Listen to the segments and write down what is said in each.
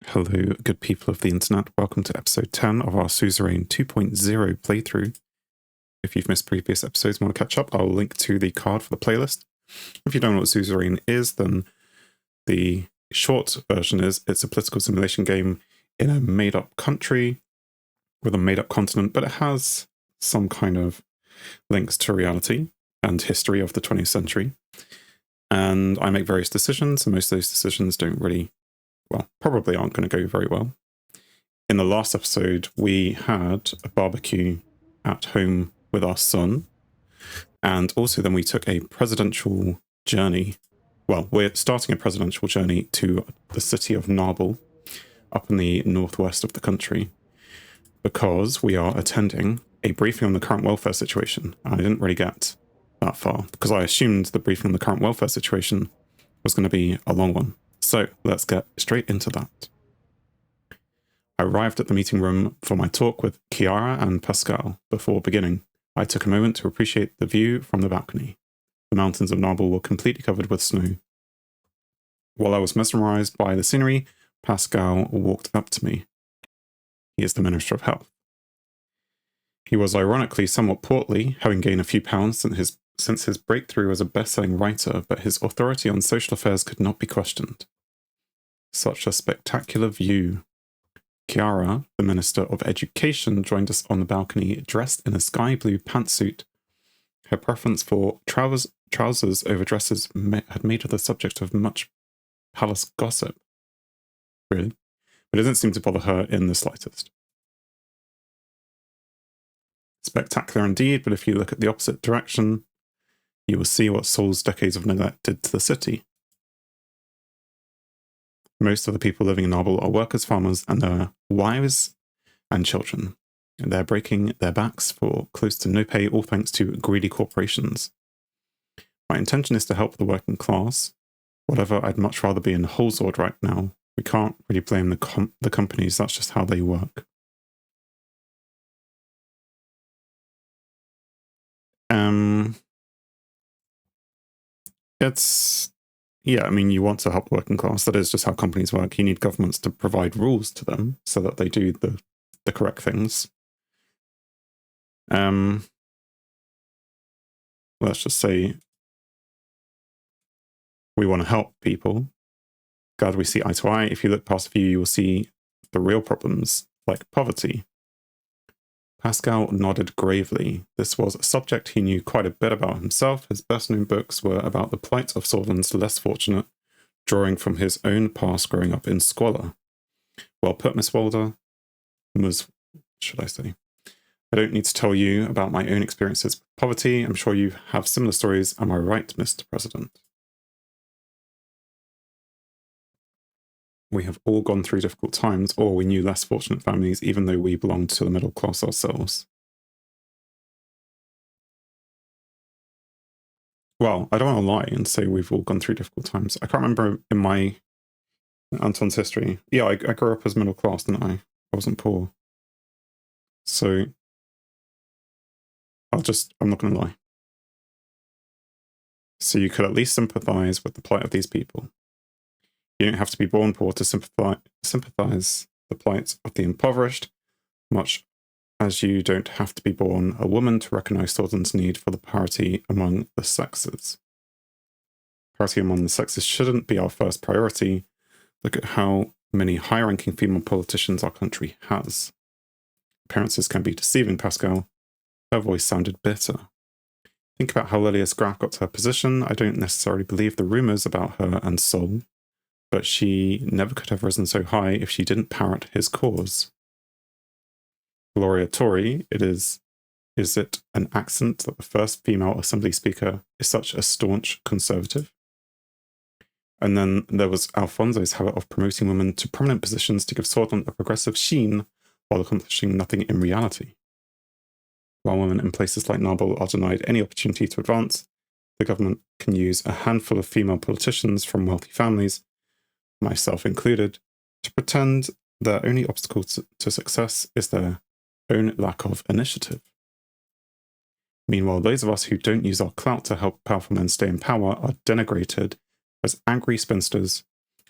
Hello, good people of the internet. Welcome to episode 10 of our Suzerain 2.0 playthrough. If you've missed previous episodes and want to catch up, I'll link to the card for the playlist. If you don't know what Suzerain is, then the short version is it's a political simulation game in a made-up country with a made-up continent, but it has some kind of links to reality and history of the 20th century. And I make various decisions, and most of those decisions don't really, well, probably aren't going to go very well. In the last episode, we had a barbecue at home with our son, and also then we took a presidential journey. Well, we're starting a presidential journey to the city of Narble, up in the northwest of the country, because we are attending a briefing on the current welfare situation. I didn't really get that far, because I assumed the briefing on the current welfare situation was going to be a long one. So let's get straight into that. I arrived at the meeting room for my talk with Chiara and Pascal. Before beginning, I took a moment to appreciate the view from the balcony. The mountains of Narble were completely covered with snow. While I was mesmerized by the scenery, Pascal walked up to me. He is the Minister of Health. He was ironically somewhat portly, having gained a few pounds since his breakthrough as a best-selling writer, but his authority on social affairs could not be questioned. Such a spectacular view. Chiara, the Minister of Education, joined us on the balcony, dressed in a sky blue pantsuit. Her preference for trousers over dresses had made her the subject of much palace gossip. Really? But it didn't seem to bother her in the slightest. Spectacular indeed, but if you look at the opposite direction, you will see what Saul's decades of neglect did to the city. Most of the people living in Narble are workers, farmers, and their wives and children. And they're breaking their backs for close to no pay, all thanks to greedy corporations. My intention is to help the working class. Whatever, I'd much rather be in Holzord right now. We can't really blame the companies, that's just how they work. Yeah, I mean, you want to help the working class. That is just how companies work. You need governments to provide rules to them so that they do the correct things. Let's just say we want to help people. Glad we see eye to eye. If you look past a few, you will see the real problems, like poverty. Pascal nodded gravely. This was a subject he knew quite a bit about himself. His best-known books were about the plight of Sordland's less fortunate, drawing from his own past growing up in squalor. Well put, Miss Walder. Should I say? I don't need to tell you about my own experiences with poverty. I'm sure you have similar stories. Am I right, Mr. President? We have all gone through difficult times, or we knew less fortunate families, even though we belonged to the middle class ourselves. Well, I don't want to lie and say we've all gone through difficult times. I can't remember in my Anton's history. Yeah, I grew up as middle class, didn't I? I wasn't poor. So, I'm not going to lie. So you could at least sympathize with the plight of these people. You don't have to be born poor to sympathize the plight of the impoverished, much as you don't have to be born a woman to recognize Thornton's need for the parity among the sexes. Parity among the sexes shouldn't be our first priority. Look at how many high-ranking female politicians our country has. Appearances can be deceiving, Pascal. Her voice sounded bitter. Think about how Lilias Graff got to her position. I don't necessarily believe the rumors about her and Sol, but she never could have risen so high if she didn't parrot his cause. Gloria Tory, is it an accident that the first female assembly speaker is such a staunch conservative? And then there was Alfonso's habit of promoting women to prominent positions to give Swordland a progressive sheen while accomplishing nothing in reality. While women in places like Narble are denied any opportunity to advance, the government can use a handful of female politicians from wealthy families, myself included, to pretend their only obstacle to success is their own lack of initiative. Meanwhile, those of us who don't use our clout to help powerful men stay in power are denigrated as angry spinsters.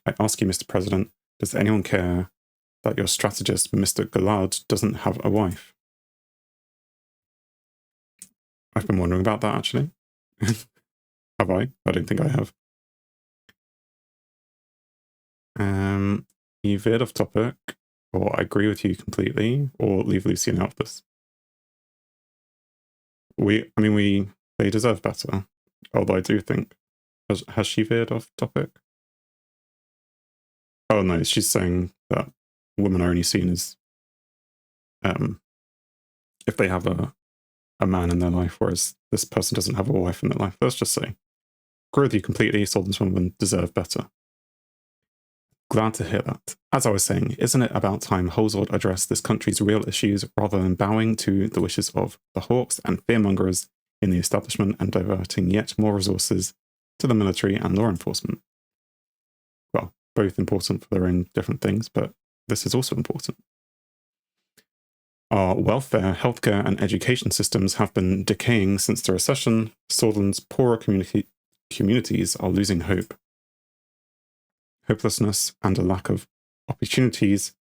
I ask you, Mr. President, Does anyone care that your strategist, Mr. Gallard, doesn't have a wife? I've been wondering about that, actually. Have I? I don't think I have. You veered off topic, or I agree with you completely, or leave Lucian out of this. They deserve better. Although I do think, has she veered off topic? Oh no, she's saying that women are only seen as, if they have a man in their life, whereas this person doesn't have a wife in their life. Let's just say, agree with you completely, Solden's women deserve better. Glad to hear that. As I was saying, isn't it about time Holzord addressed this country's real issues rather than bowing to the wishes of the hawks and fearmongers in the establishment and diverting yet more resources to the military and law enforcement? Well, both important for their own different things, but this is also important. Our welfare, healthcare, and education systems have been decaying since the recession. Solden's poorer communities are losing hope. Hopelessness and a lack of opportunities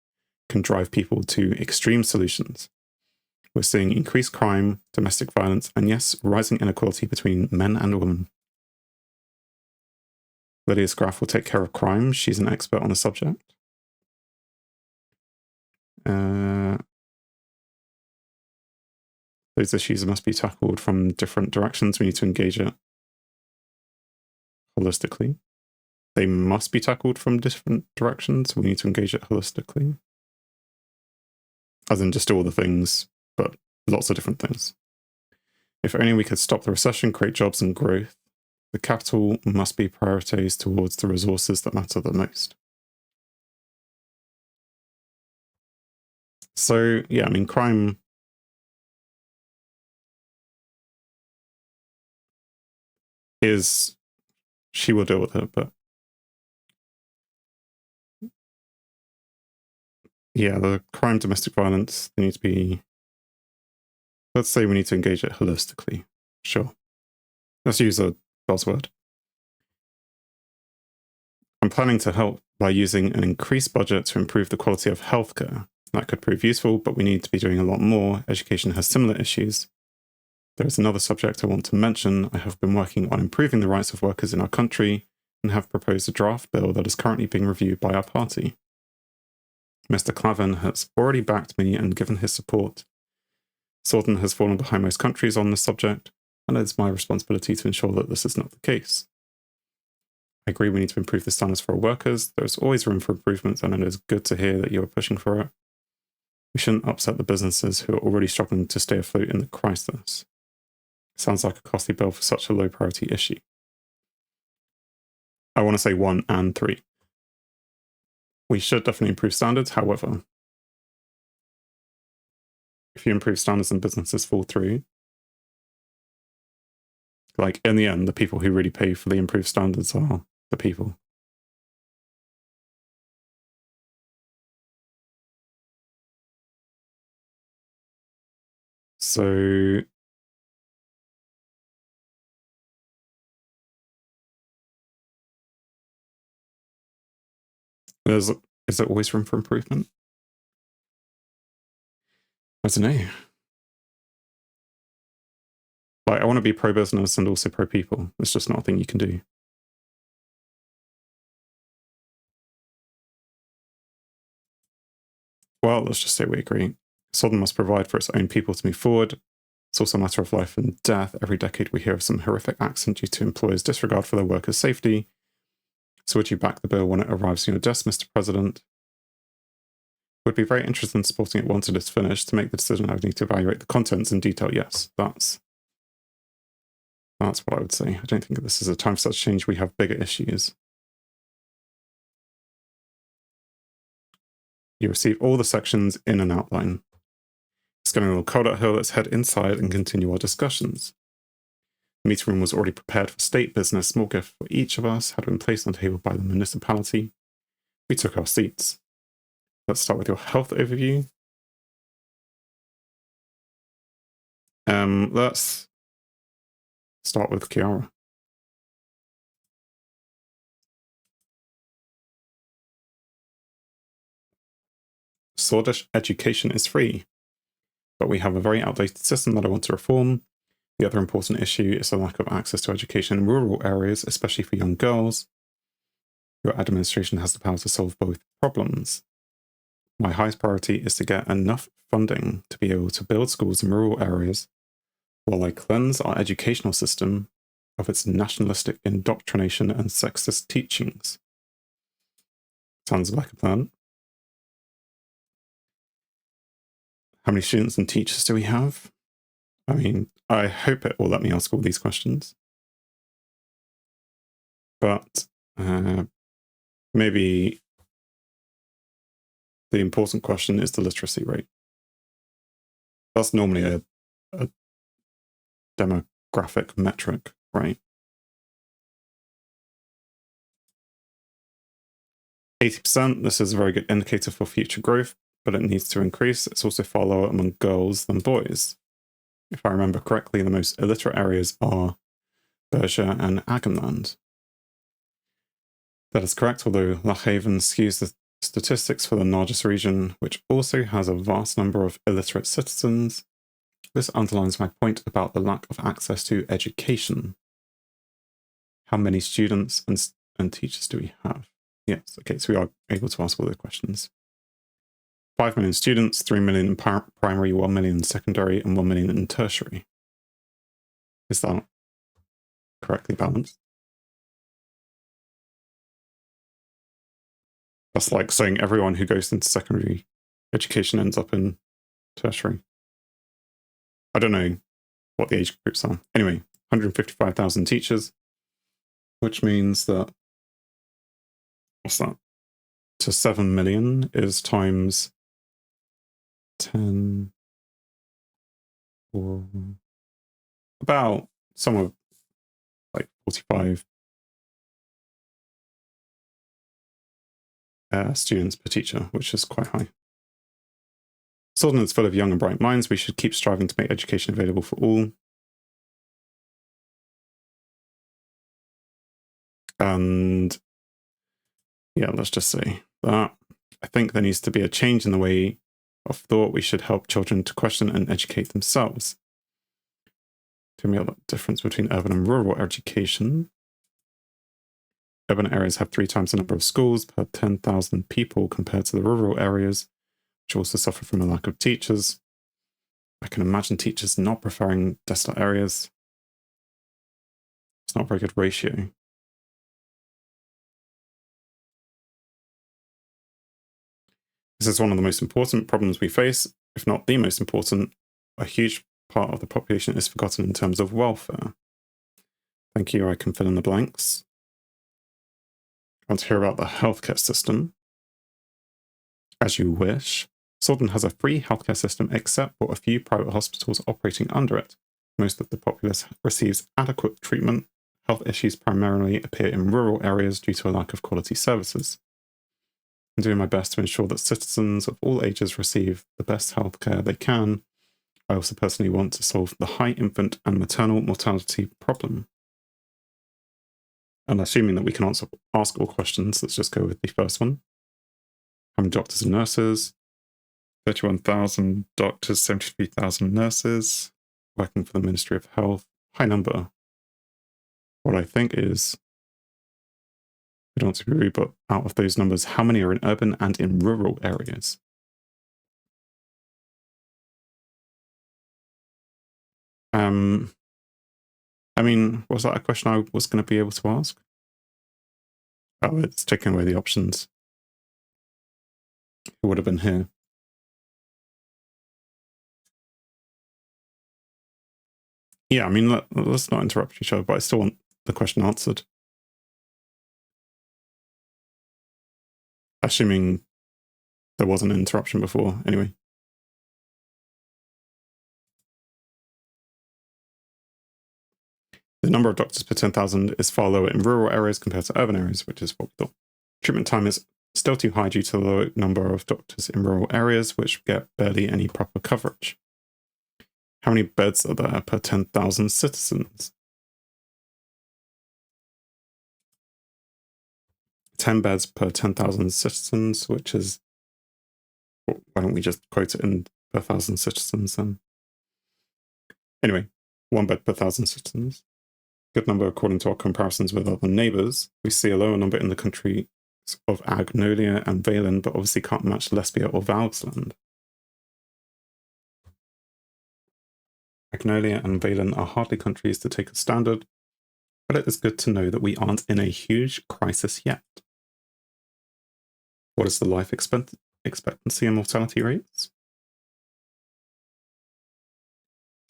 can drive people to extreme solutions. We're seeing increased crime, domestic violence, and yes, rising inequality between men and women. Lydia Scraff will take care of crime. She's an expert on the subject. Those issues must be tackled from different directions. We need to engage it holistically. They must be tackled from different directions. We need to engage it holistically. As in just all the things, but lots of different things. If only we could stop the recession, create jobs and growth, the capital must be prioritized towards the resources that matter the most. So, yeah, I mean, crime is, she will deal with it, but yeah, the crime, domestic violence, they need to be, let's say we need to engage it holistically. Sure. Let's use a buzzword. I'm planning to help by using an increased budget to improve the quality of healthcare. That could prove useful, but we need to be doing a lot more. Education has similar issues. There is another subject I want to mention. I have been working on improving the rights of workers in our country and have proposed a draft bill that is currently being reviewed by our party. Mr. Clavin has already backed me and given his support. Solden has fallen behind most countries on this subject, and it is my responsibility to ensure that this is not the case. I agree we need to improve the standards for our workers. There is always room for improvements, and it is good to hear that you are pushing for it. We shouldn't upset the businesses who are already struggling to stay afloat in the crisis. Sounds like a costly bill for such a low priority issue. I want to say 1 and 3. We should definitely improve standards. However, if you improve standards and businesses fall through, like in the end, the people who really pay for the improved standards are the people. So is there always room for improvement? I don't know. Like, I want to be pro-business and also pro-people. It's just not a thing you can do. Well, let's just say we agree. Solden must provide for its own people to move forward. It's also a matter of life and death. Every decade we hear of some horrific accident due to employers' disregard for their workers' safety. So would you back the bill when it arrives on your desk, Mr. President? Would be very interested in supporting it once it is finished. To make the decision, I would need to evaluate the contents in detail. Yes, that's what I would say. I don't think this is a time for such change. We have bigger issues. You receive all the sections in an outline. It's getting a little cold out here. Let's head inside and continue our discussions. The meeting room was already prepared for state business. Small gift for each of us had been placed on the table by the municipality. We took our seats. Let's start with your health overview. Let's start with Kiara. Swedish education is free, but we have a very outdated system that I want to reform. The other important issue is the lack of access to education in rural areas, especially for young girls. Your administration has the power to solve both problems. My highest priority is to get enough funding to be able to build schools in rural areas while I cleanse our educational system of its nationalistic indoctrination and sexist teachings. Sounds like a plan. How many students and teachers do we have? I mean, I hope it will let me ask all these questions. But maybe the important question is the literacy rate. That's normally a demographic metric, right? 80%, this is a very good indicator for future growth, but it needs to increase. It's also far lower among girls than boys. If I remember correctly, the most illiterate areas are Berkshire and Agamland. That is correct, although Lochhaven skews the statistics for the largest region, which also has a vast number of illiterate citizens. This underlines my point about the lack of access to education. How many students and teachers do we have? Yes, okay, so we are able to ask all the questions. 5 million students, 3 million in primary, 1 million in secondary, and 1 million in tertiary. Is that correctly balanced? That's like saying everyone who goes into secondary education ends up in tertiary. I don't know what the age groups are. Anyway, 155,000 teachers, which means that, what's that? To 7 million is times 10, or about somewhere like 45 students per teacher, which is quite high. Sutherland is full of young and bright minds. We should keep striving to make education available for all. And yeah, let's just say that I think there needs to be a change in the way of thought. We should help children to question and educate themselves. To me, the difference between urban and rural education. Urban areas have 3 times the number of schools per 10,000 people compared to the rural areas, which also suffer from a lack of teachers. I can imagine teachers not preferring desolate areas. It's not a very good ratio. This is one of the most important problems we face, if not the most important. A huge part of the population is forgotten in terms of welfare. Thank you, I can fill in the blanks. I want to hear about the healthcare system. As you wish. Sutherland has a free healthcare system except for a few private hospitals operating under it. Most of the populace receives adequate treatment. Health issues primarily appear in rural areas due to a lack of quality services. I'm doing my best to ensure that citizens of all ages receive the best healthcare they can. I also personally want to solve the high infant and maternal mortality problem. And assuming that we can ask all questions, let's just go with the first one. How many doctors and nurses? 31,000 doctors, 73,000 nurses working for the Ministry of Health. High number. What I think is, I don't want to be rude, but out of those numbers, how many are in urban and in rural areas? I mean, was that a question I was going to be able to ask? Oh, it's taking away the options. It would have been here. Yeah, I mean, let's not interrupt each other, but I still want the question answered. Assuming there was an interruption before, anyway. The number of doctors per 10,000 is far lower in rural areas compared to urban areas, which is what we thought. Treatment time is still too high due to the low number of doctors in rural areas, which get barely any proper coverage. How many beds are there per 10,000 citizens? 10 beds per 10,000 citizens, which is Why don't we just quote it in per 1,000 citizens then? Anyway, 1 bed per 1,000 citizens. Good number according to our comparisons with other neighbours. We see a lower number in the countries of Agnolia and Valen, but obviously can't match Lesbia or Valsland. Agnolia and Valen are hardly countries to take as standard, but it is good to know that we aren't in a huge crisis yet. What is the life expectancy and mortality rates?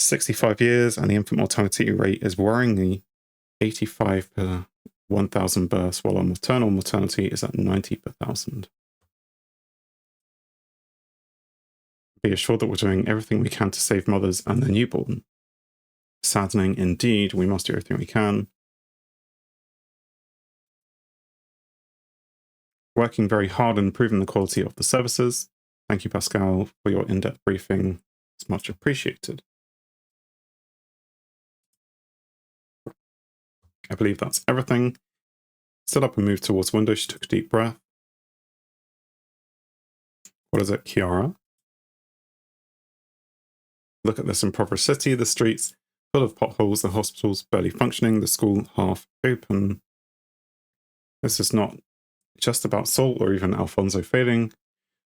65 years, and the infant mortality rate is worryingly 85 per 1,000 births, while our maternal mortality is at 90 per 1,000. Be assured that we're doing everything we can to save mothers and their newborn. Saddening indeed, we must do everything we can. Working very hard on improving the quality of the services. Thank you, Pascal, for your in-depth briefing. It's much appreciated. I believe that's everything. Stood up and moved towards the window. She took a deep breath. What is it, Kiara? Look at this impoverished city, the streets full of potholes, the hospitals barely functioning, the school half open. This is not just about Salt or even Alfonso failing.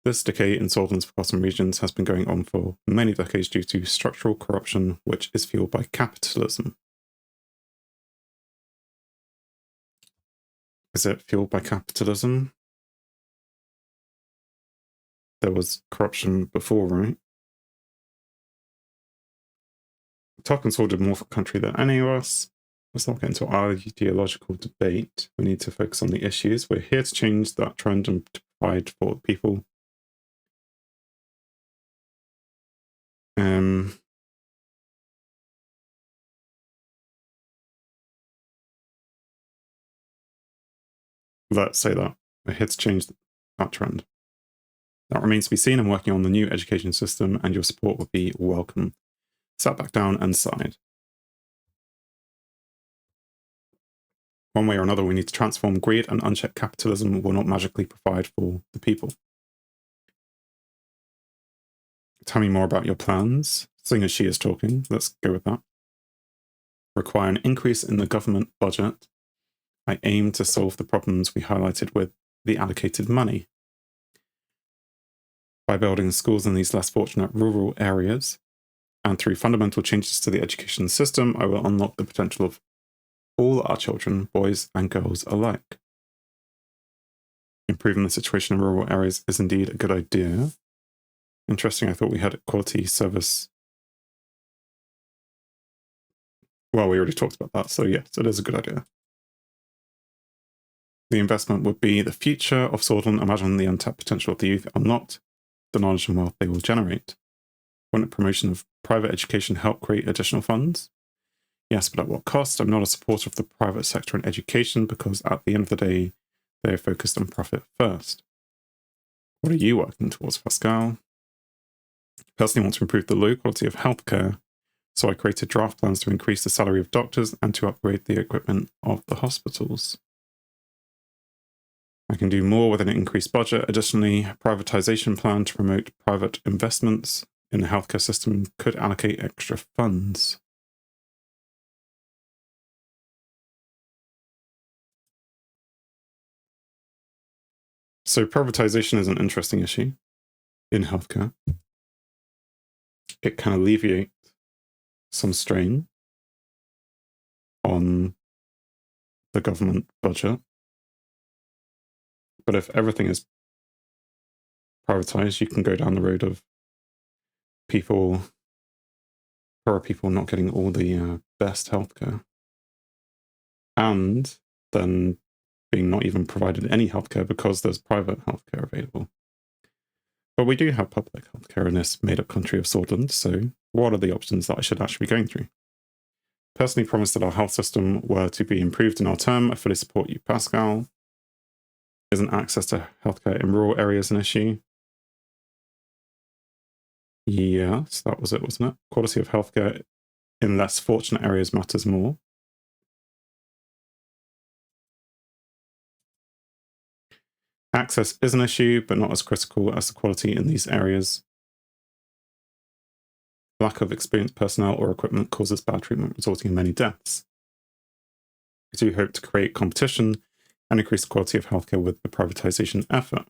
This decay in Swordsland's forgotten regions has been going on for many decades due to structural corruption, which is fueled by capitalism. Is it fueled by capitalism? There was corruption before, right? Tarkansor did more for the country than any of us. Let's not get into our ideological debate. We need to focus on the issues. We're here to change that trend and to provide for people. Let's say that. We're here to change that trend. That remains to be seen. I'm working on the new education system, and your support would be welcome. Sat back down and sighed. One way or another, we need to transform greed, and unchecked capitalism will not magically provide for the people. Tell me more about your plans. Seeing as she is talking, let's go with that. Require an increase in the government budget. I aim to solve the problems we highlighted with the allocated money. By building schools in these less fortunate rural areas, and through fundamental changes to the education system, I will unlock the potential of all our children, boys and girls alike. Improving the situation in rural areas is indeed a good idea. Interesting, I thought we had quality service. Well, we already talked about that, so yes, it is a good idea. The investment would be the future of Swordsland. Imagine the untapped potential of the youth unlocked, the knowledge and wealth they will generate. Wouldn't promotion of private education help create additional funds? Yes, but at what cost? I'm not a supporter of the private sector in education because at the end of the day, they are focused on profit first. What are you working towards, Pascal? Personally, want to improve the low quality of healthcare, so I created draft plans to increase the salary of doctors and to upgrade the equipment of the hospitals. I can do more with an increased budget. Additionally, a privatization plan to promote private investments in the healthcare system could allocate extra funds. So privatization is an interesting issue in healthcare. It can alleviate some strain on the government budget. But if everything is privatized, you can go down the road of poorer people not getting all the best healthcare. And then being not even provided any healthcare because there's private healthcare available. But we do have public healthcare in this made-up country of Swordsland, so what are the options that I should actually be going through? Personally promised that our health system were to be improved in our term. I fully support you, Pascal. Isn't access to healthcare in rural areas an issue? Yes, that was it, wasn't it? Quality of healthcare in less fortunate areas matters more. Access is an issue, but not as critical as the quality in these areas. Lack of experienced personnel or equipment causes bad treatment, resulting in many deaths. We do hope to create competition and increase the quality of healthcare with the privatization effort.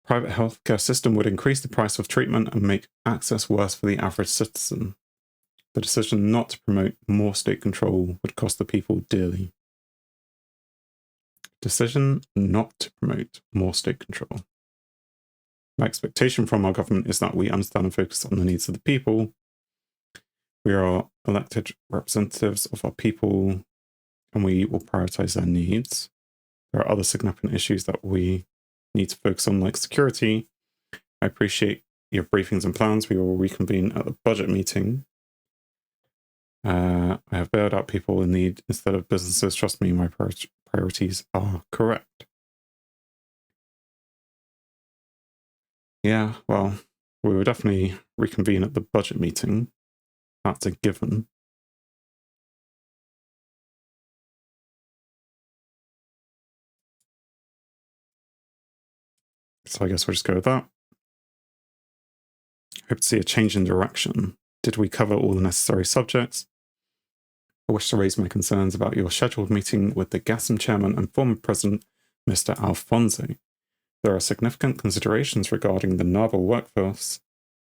Private healthcare system would increase the price of treatment and make access worse for the average citizen. The decision not to promote more state control would cost the people dearly. Decision not to promote more state control. My expectation from our government is that we understand and focus on the needs of the people. We are elected representatives of our people, and we will prioritize their needs. There are other significant issues that we need to focus on, like security. I appreciate your briefings and plans. We will reconvene at the budget meeting. I have bailed out people in need instead of businesses. Trust me, my priorities are correct. Yeah, well, we will definitely reconvene at the budget meeting. That's a given. So I guess we'll just go with that. Hope to see a change in direction. Did we cover all the necessary subjects? I wish to raise my concerns about your scheduled meeting with the GASM chairman and former president, Mr. Alfonso. There are significant considerations regarding the naval workforce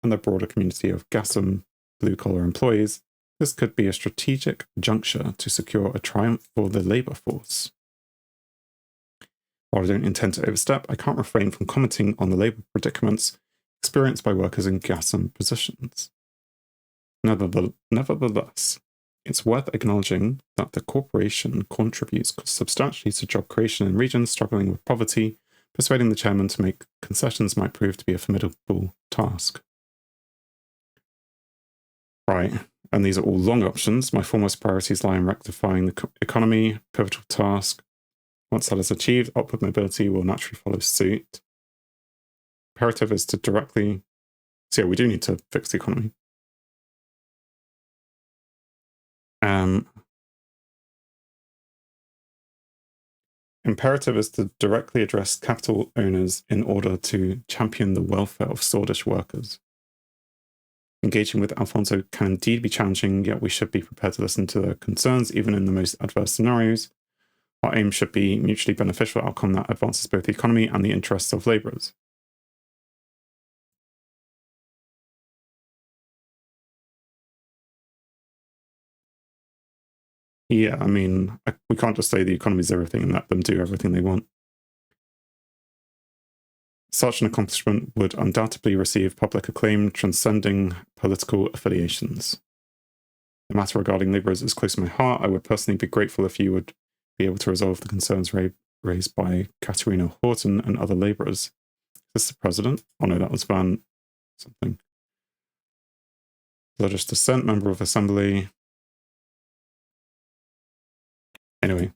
and the broader community of GASM blue-collar employees. This could be a strategic juncture to secure a triumph for the labour force. While I don't intend to overstep, I can't refrain from commenting on the labour predicaments experienced by workers in GASM positions. Nevertheless, it's worth acknowledging that the corporation contributes substantially to job creation in regions struggling with poverty. Persuading the chairman to make concessions might prove to be a formidable task. Right, and these are all long options. My foremost priorities lie in rectifying the economy, pivotal task. Once that is achieved, upward mobility will naturally follow suit. Imperative is to directly... So yeah, we do need to fix the economy. Imperative is to directly address capital owners in order to champion the welfare of Swedish workers. Engaging with Alfonso can indeed be challenging, yet we should be prepared to listen to their concerns, even in the most adverse scenarios. Our aim should be mutually beneficial outcome that advances both the economy and the interests of labourers. Yeah, I mean, we can't just say the economy is everything and let them do everything they want. Such an accomplishment would undoubtedly receive public acclaim, transcending political affiliations. The matter regarding labourers is close to my heart. I would personally be grateful if you would be able to resolve the concerns raised by Katarina Horton and other labourers. Is this the president? Oh no, that was Van something. Religious dissent, member of assembly. Anyway,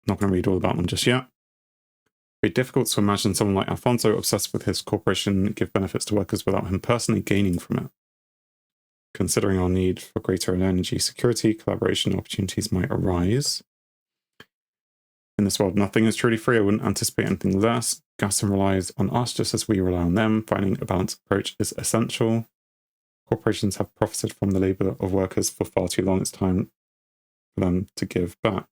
not going to read all about them just yet. It'd be difficult to imagine someone like Alfonso obsessed with his corporation give benefits to workers without him personally gaining from it. Considering our need for greater energy security, collaboration opportunities might arise. In this world, nothing is truly free. I wouldn't anticipate anything less. GASM relies on us just as we rely on them. Finding a balanced approach is essential. Corporations have profited from the labour of workers for far too long. It's time for them to give back.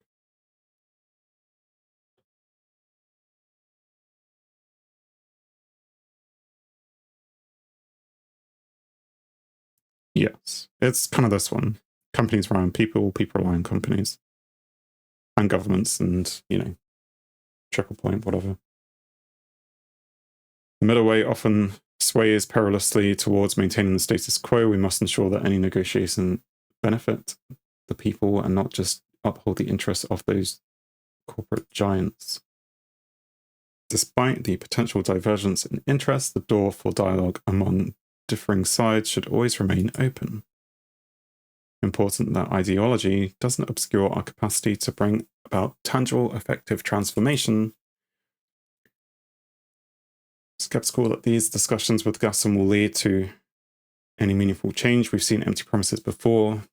Yes, it's kind of this one. Companies rely on people, people rely on companies. And governments and, you know, trickle point, whatever. The middle way often sways perilously towards maintaining the status quo. We must ensure that any negotiation benefit the people and not just uphold the interests of those corporate giants. Despite the potential divergence in interest, the door for dialogue among differing sides should always remain open. Important that ideology doesn't obscure our capacity to bring about tangible, effective transformation. Skeptical that these discussions with GASM will lead to any meaningful change. We've seen empty promises before,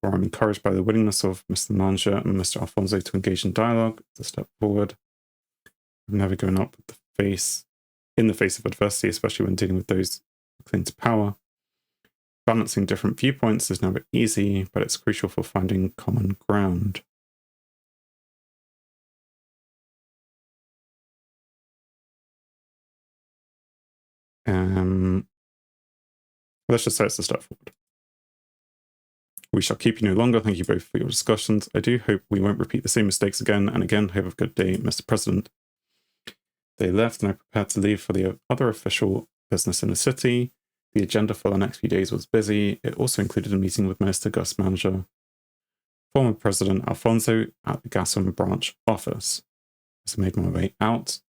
or I'm encouraged by the willingness of Mr. Manja and Mr. Alfonso to engage in dialogue. It's a step forward. I've never given up in the face of adversity, especially when dealing with those who cling to power. Balancing different viewpoints is never easy, but it's crucial for finding common ground. Let's just say it's a step forward. We shall keep you no longer. Thank you both for your discussions. I do hope we won't repeat the same mistakes again and again. Have a good day, Mr. President. They left and I prepared to leave for the other official business in the city. The agenda for the next few days was busy. It also included a meeting with Minister Gus Manager, former President Alfonso at the Gasson branch office. As I made my way out,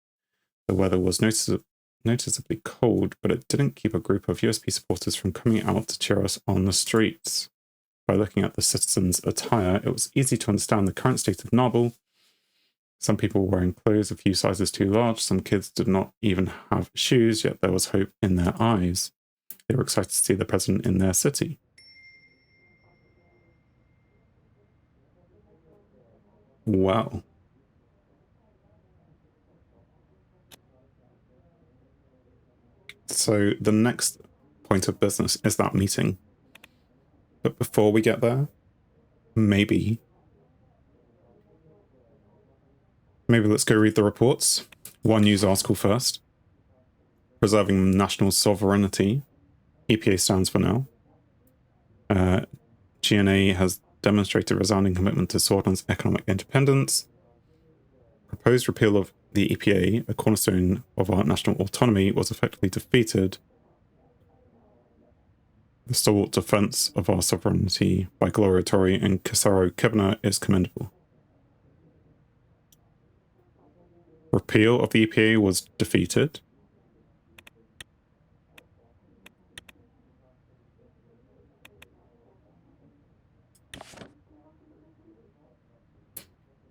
the weather was noticeably cold, but it didn't keep a group of USP supporters from coming out to cheer us on the streets. By looking at the citizens' attire, it was easy to understand the current state of Narbel. Some people were wearing clothes a few sizes too large, some kids did not even have shoes, yet there was hope in their eyes. They were excited to see the president in their city. Wow. So the next point of business is that meeting. But before we get there, maybe let's go read the reports. One news article first. Preserving national sovereignty. EPA stands for now. GNA has demonstrated resounding commitment to Swordsland's economic independence. Proposed repeal of the EPA, a cornerstone of our national autonomy, was effectively defeated. The stalwart defense of our sovereignty by Gloria Torre and Casaro Kibner is commendable. Repeal of the EPA was defeated.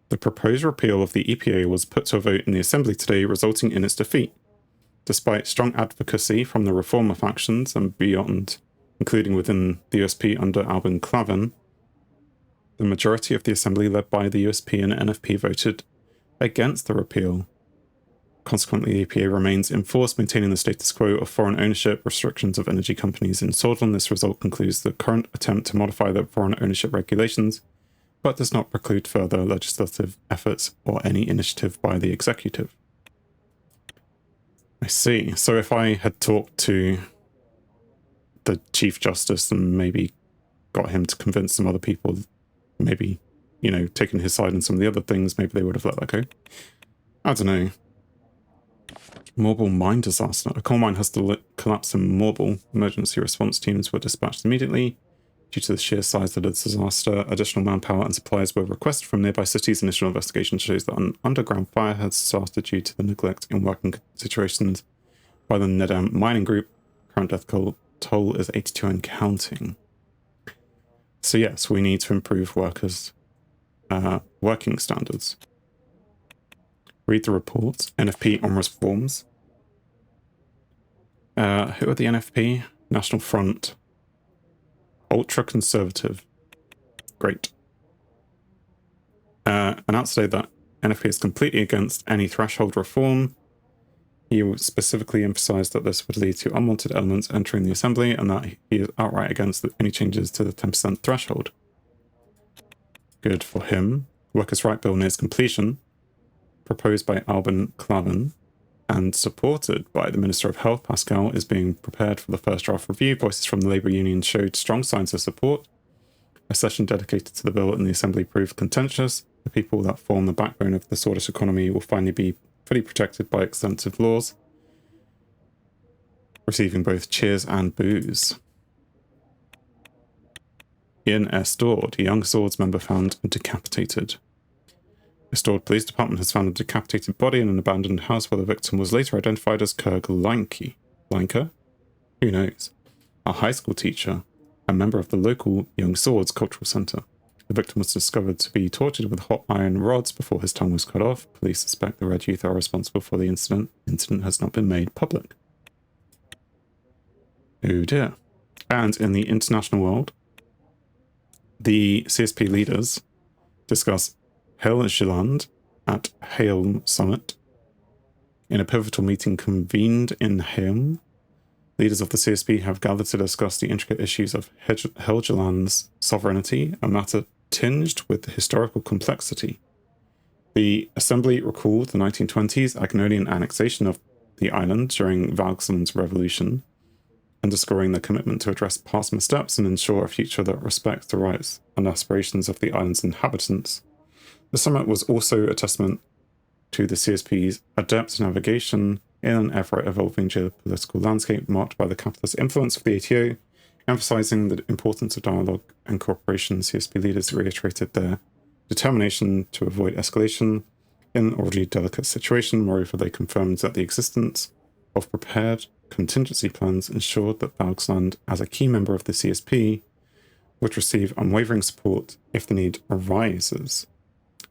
The proposed repeal of the EPA was put to a vote in the Assembly today, resulting in its defeat. Despite strong advocacy from the reformer factions and beyond, including within the USP under Albin Clavin, the majority of the Assembly, led by the USP and NFP, voted against the repeal. Consequently, the EPA remains in force, maintaining the status quo of foreign ownership restrictions of energy companies in Swordsland. This result concludes the current attempt to modify the foreign ownership regulations, but does not preclude further legislative efforts or any initiative by the executive. I see. So if I had talked to the Chief Justice and maybe got him to convince some other people, maybe, taken his side in some of the other things, maybe they would have let that go. I don't know. Morble mine disaster. A coal mine has collapsed in Morble. Emergency response teams were dispatched immediately. Due to the sheer size of the disaster, additional manpower and supplies were requested from nearby cities. Initial investigation shows that an underground fire had started due to the neglect in working situations by the Nedam mining group. Current death toll is 82 and counting. So yes, we need to improve workers' working standards. Read the reports. NFP on reforms. Who are the NFP? National Front. Ultra-conservative. Great. Announced today that NFP is completely against any threshold reform. He specifically emphasized that this would lead to unwanted elements entering the Assembly and that he is outright against any changes to the 10% threshold. Good for him. Workers' Right Bill nears completion. Proposed by Albin Clavin and supported by the Minister of Health, Pascal, is being prepared for the first draft review. Voices from the Labour Union showed strong signs of support. A session dedicated to the bill in the Assembly proved contentious. The people that form the backbone of the Swedish economy will finally be fully protected by extensive laws, receiving both cheers and boos. In Estord, a young Swords member found decapitated. Estord Police Department has found a decapitated body in an abandoned house where the victim was later identified as Kurg Leinke. Leinke? Who knows? A high school teacher, a member of the local Young Swords Cultural Centre. The victim was discovered to be tortured with hot iron rods before his tongue was cut off. Police suspect the Red Youth are responsible for the incident. Incident has not been made public. Oh dear. And in the international world, the CSP leaders discuss Helgeland at Helm Summit. In a pivotal meeting convened in Helm, leaders of the CSP have gathered to discuss the intricate issues of Helgeland's sovereignty, a matter tinged with historical complexity. The Assembly recalled the 1920s Agnonian annexation of the island during Valksland's revolution, underscoring their commitment to address past missteps and ensure a future that respects the rights and aspirations of the island's inhabitants. The summit was also a testament to the CSP's adept navigation in an ever-evolving geopolitical landscape marked by the capitalist influence of the ATO, emphasizing the importance of dialogue and cooperation. CSP leaders reiterated their determination to avoid escalation in an already delicate situation. Moreover, they confirmed that the existence of prepared contingency plans ensured that Valksland, as a key member of the CSP, would receive unwavering support if the need arises.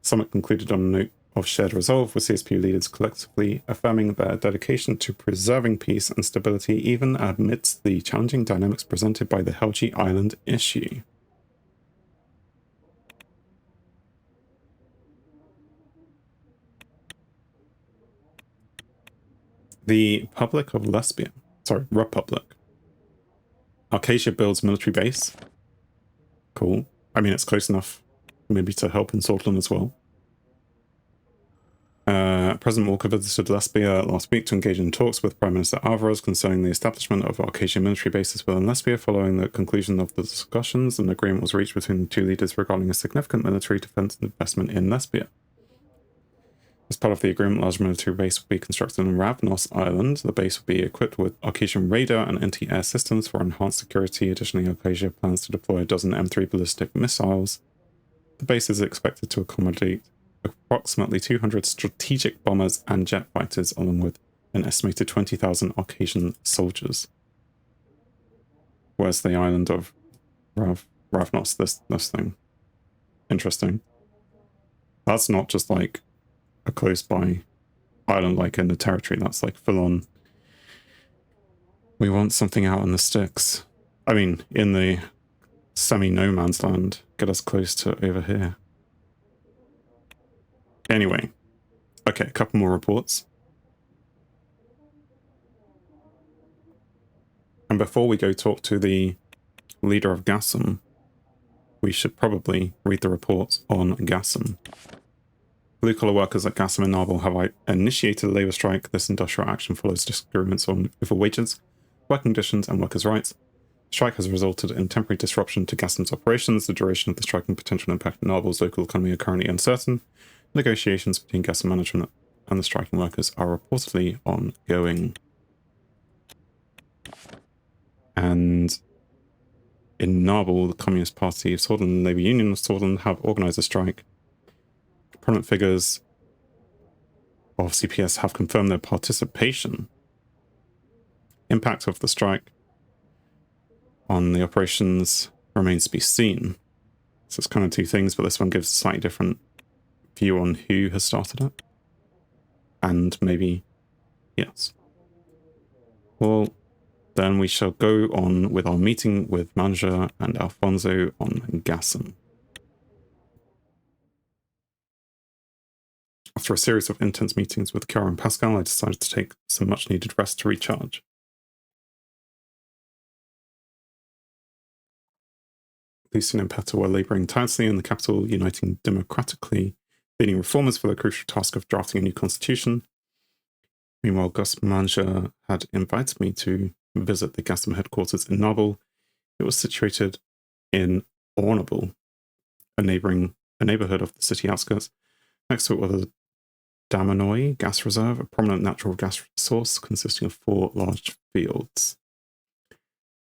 Summit concluded on a note of shared resolve, with CSP leaders collectively affirming their dedication to preserving peace and stability even amidst the challenging dynamics presented by the Helge Island issue. The Republic of Lesbia. Sorry, Republic. Arcasia builds military base. Cool. I mean, it's close enough maybe to help in Sortland as well. President Walker visited Lesbia last week to engage in talks with Prime Minister Alvarez concerning the establishment of Arcasia military bases within Lesbia. Following the conclusion of the discussions, an agreement was reached between the two leaders regarding a significant military defense investment in Lesbia. As part of the agreement, a large military base will be constructed on Ravnos Island. The base will be equipped with Arcasian radar and anti-air systems for enhanced security. Additionally, Arcasia plans to deploy a dozen M3 ballistic missiles. The base is expected to accommodate approximately 200 strategic bombers and jet fighters, along with an estimated 20,000 Arcasian soldiers. Where's the island of Ravnos, this thing? Interesting. That's not just like a close by island like in the territory. That's like full on. We want something out in the sticks. I mean, in the semi-no man's land. Get us close to over here. Anyway, okay, a couple more reports. And before we go talk to the leader of Gassam, we should probably read the reports on Gassam. Blue-collar workers at Gassam and Narble have initiated a labour strike. This industrial action follows disagreements over wages, working conditions, and workers' rights. The strike has resulted in temporary disruption to Gassam's operations. The duration of the strike and potential impact on Narble's local economy are currently uncertain. Negotiations between Gassam management and the striking workers are reportedly ongoing. And in Narble, the Communist Party of Swordland and the Labour Union of Swordland have organised a strike. Prominent figures of CPS have confirmed their participation. Impact of the strike on the operations remains to be seen. So it's kind of two things, but this one gives a slightly different view on who has started it. And maybe, yes. Well, then we shall go on with our meeting with Manja and Alfonso on Gassam. After a series of intense meetings with Chiara and Pascal, I decided to take some much-needed rest to recharge. Lucien and Petter were labouring tirelessly in the capital, uniting democratically leading reformers for the crucial task of drafting a new constitution. Meanwhile, Gus Manja had invited me to visit the Gassam headquarters in Narble. It was situated in Ornable, a neighbourhood of the city outskirts. Next to it was the Damanoi gas reserve, a prominent natural gas source consisting of 4 large fields.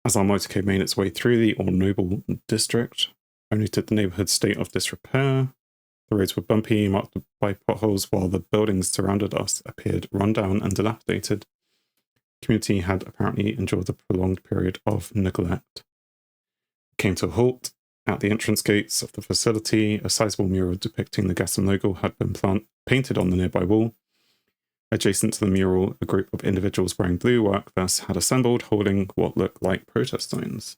As our motorcade made its way through the Ornoble district, only did the neighbourhood state of disrepair. The roads were bumpy, marked by potholes, while the buildings surrounded us appeared run down and dilapidated. The community had apparently endured a prolonged period of neglect. It came to a halt at the entrance gates of the facility. A sizable mural depicting the Gassam logo had been painted on the nearby wall. Adjacent to the mural, a group of individuals wearing blue work vests had assembled, holding what looked like protest signs.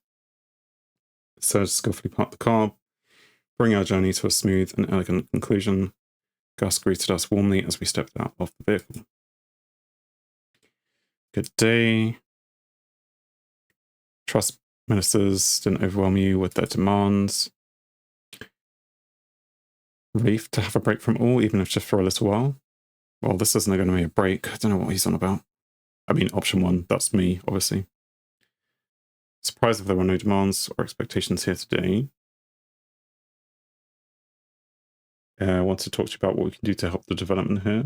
Serge skillfully parked the car, bringing our journey to a smooth and elegant conclusion. Gus greeted us warmly as we stepped out of the vehicle. Good day. Trust ministers didn't overwhelm you with their demands. Relief to have a break from all, even if just for a little while. Well, this isn't going to be a break. I don't know what he's on about. I mean, option one, that's me, obviously. Surprised if there were no demands or expectations here today. I want to talk to you about what we can do to help the development here.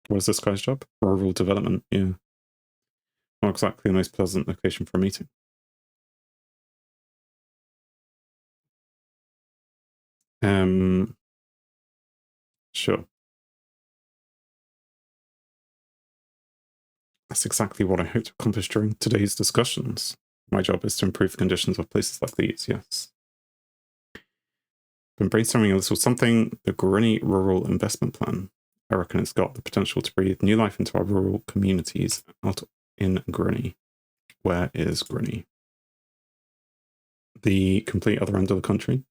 What is this guy's job? Rural development, yeah. Not exactly the most pleasant location for a meeting. Sure. That's exactly what I hope to accomplish during today's discussions. My job is to improve the conditions of places like these, yes. Been brainstorming a little something, the Grinny Rural Investment Plan. I reckon it's got the potential to breathe new life into our rural communities out in Grinny. Where is Grinny? The complete other end of the country.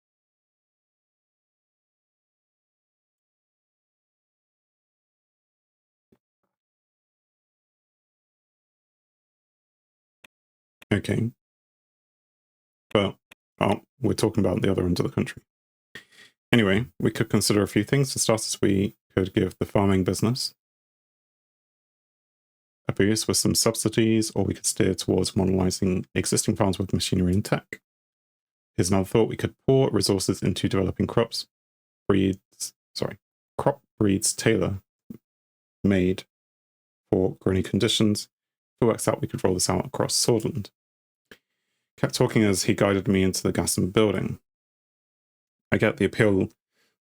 Okay. But, oh, we're talking about the other end of the country. Anyway, we could consider a few things. To start as we could give the farming business a boost with some subsidies, or we could steer towards modernizing existing farms with machinery and tech. Here's another thought. We could pour resources into developing crop breeds tailor-made for growing conditions. If it works out, we could roll this out across Swordland. Kept talking as he guided me into the gas and building. I get the appeal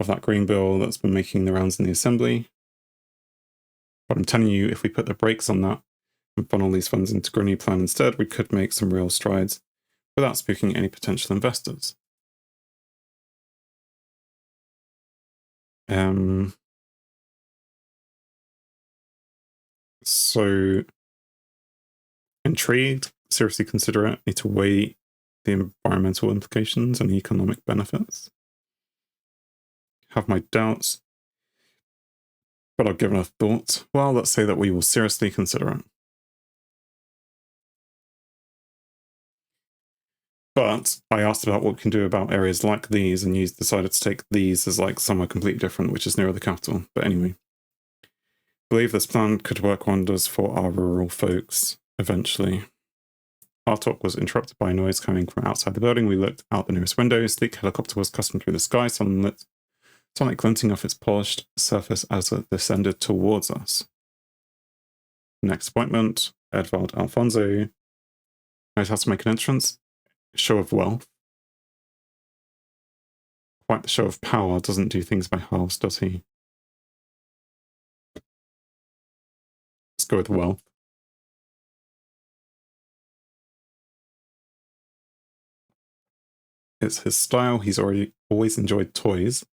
of that green bill that's been making the rounds in the assembly. But I'm telling you, if we put the brakes on that and funnel these funds into Grinny Plan instead, we could make some real strides without spooking any potential investors. So intrigued, seriously consider it. Need to weigh the environmental implications and the economic benefits. Have my doubts, but I've given a thought. Well, let's say that we will seriously consider it. But I asked about what we can do about areas like these, and you decided to take these as like somewhere completely different, which is nearer the capital. But anyway, I believe this plan could work wonders for our rural folks eventually. Our talk was interrupted by noise coming from outside the building. We looked out the nearest window. A sleek helicopter was cutting through the sky, sunlight glinting off its polished surface as it descended towards us. Next appointment, Edvard Alfonso knows how to make an entrance. Show of wealth. Quite the show of power. Doesn't do things by halves, does he? Let's go with wealth. It's his style. He's always enjoyed toys.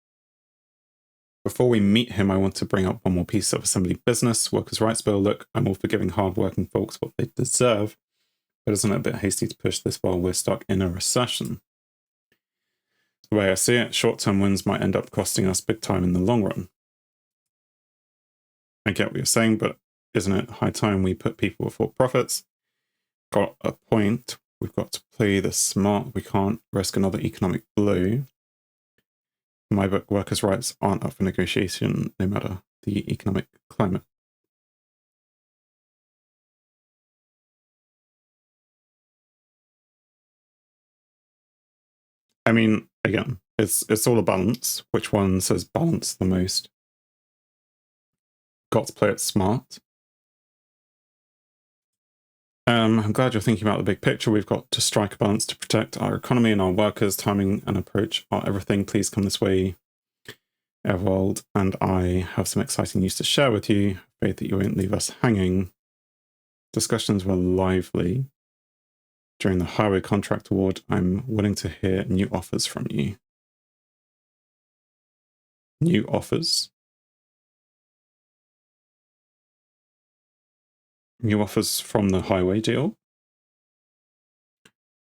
Before we meet him, I want to bring up one more piece of assembly business. Workers' rights bill. Look, I'm all for giving hard-working folks what they deserve, but isn't it a bit hasty to push this while we're stuck in a recession? The way I see it, short-term wins might end up costing us big time in the long run. I get what you're saying, but isn't it high time we put people before profits? Got a point. We've got to play this smart. We can't risk another economic blow. In my book, workers' rights aren't up for negotiation, no matter the economic climate. I mean, again, it's all a balance. Which one says balance the most? Got to play it smart. I'm glad you're thinking about the big picture. We've got to strike a balance to protect our economy and our workers. Timing and approach are everything. Please come this way. Evald and I have some exciting news to share with you. Afraid that you won't leave us hanging. Discussions were lively. During the highway contract award, I'm willing to hear new offers from you. New offers? New offers from the highway deal?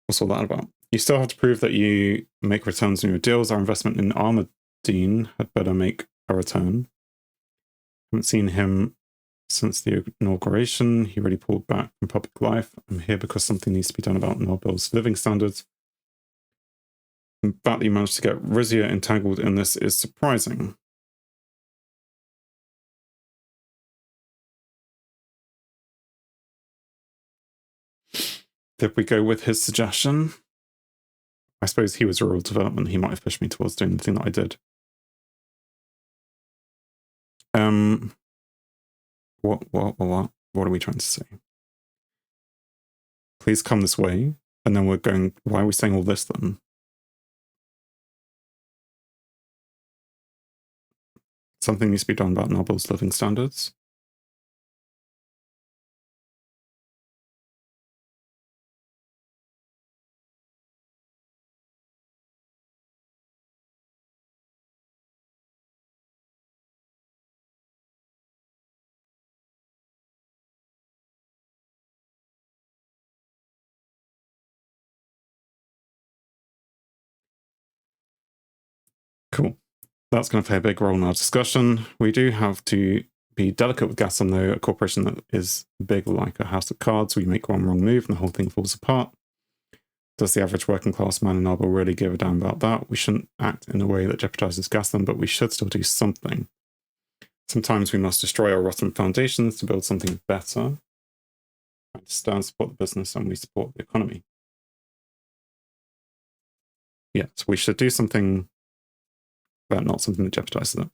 What's all that about? You still have to prove that you make returns on your deals. Our investment in Armadine had better make a return. Haven't seen him Since the inauguration, he really pulled back from public life. I'm here because something needs to be done about Nobel's living standards. The fact that you managed to get Rizia entangled in this is surprising. Did we go with his suggestion? I suppose he was rural development. He might have pushed me towards doing the thing that I did. What are we trying to say? Please come this way. And then we're going, why are we saying all this then? Something needs to be done about Nobel's living standards. Cool. That's going to play a big role in our discussion. We do have to be delicate with Gassam, though. A corporation that is big like a house of cards, we make one wrong move and the whole thing falls apart. Does the average working class man in Nobel really give a damn about that? We shouldn't act in a way that jeopardizes Gassam, but we should still do something. Sometimes we must destroy our rotten foundations to build something better. I understand, support the business, and we support the economy. Yeah, so we should do something, but not something that jeopardizes it.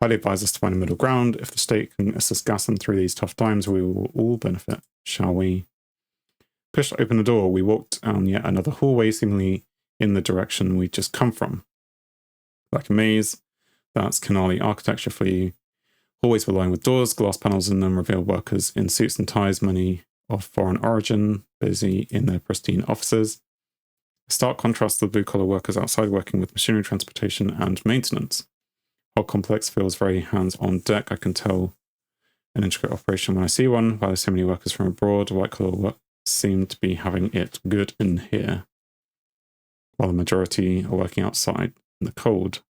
Highly advise us to find a middle ground. If the state can assist Gassam through these tough times, we will all benefit, shall we? Pushed open the door, we walked down yet another hallway, seemingly in the direction we'd just come from. Like a maze, that's Canali architecture for you. Hallways were lined with doors, glass panels in them reveal workers in suits and ties, many of foreign origin, busy in their pristine offices. A stark contrast to the blue-collar workers outside working with machinery, transportation, and maintenance. Whole complex feels very hands-on deck. I can tell an intricate operation when I see one. While there's so many workers from abroad, white-collar work seem to be having it good in here, while the majority are working outside in the cold.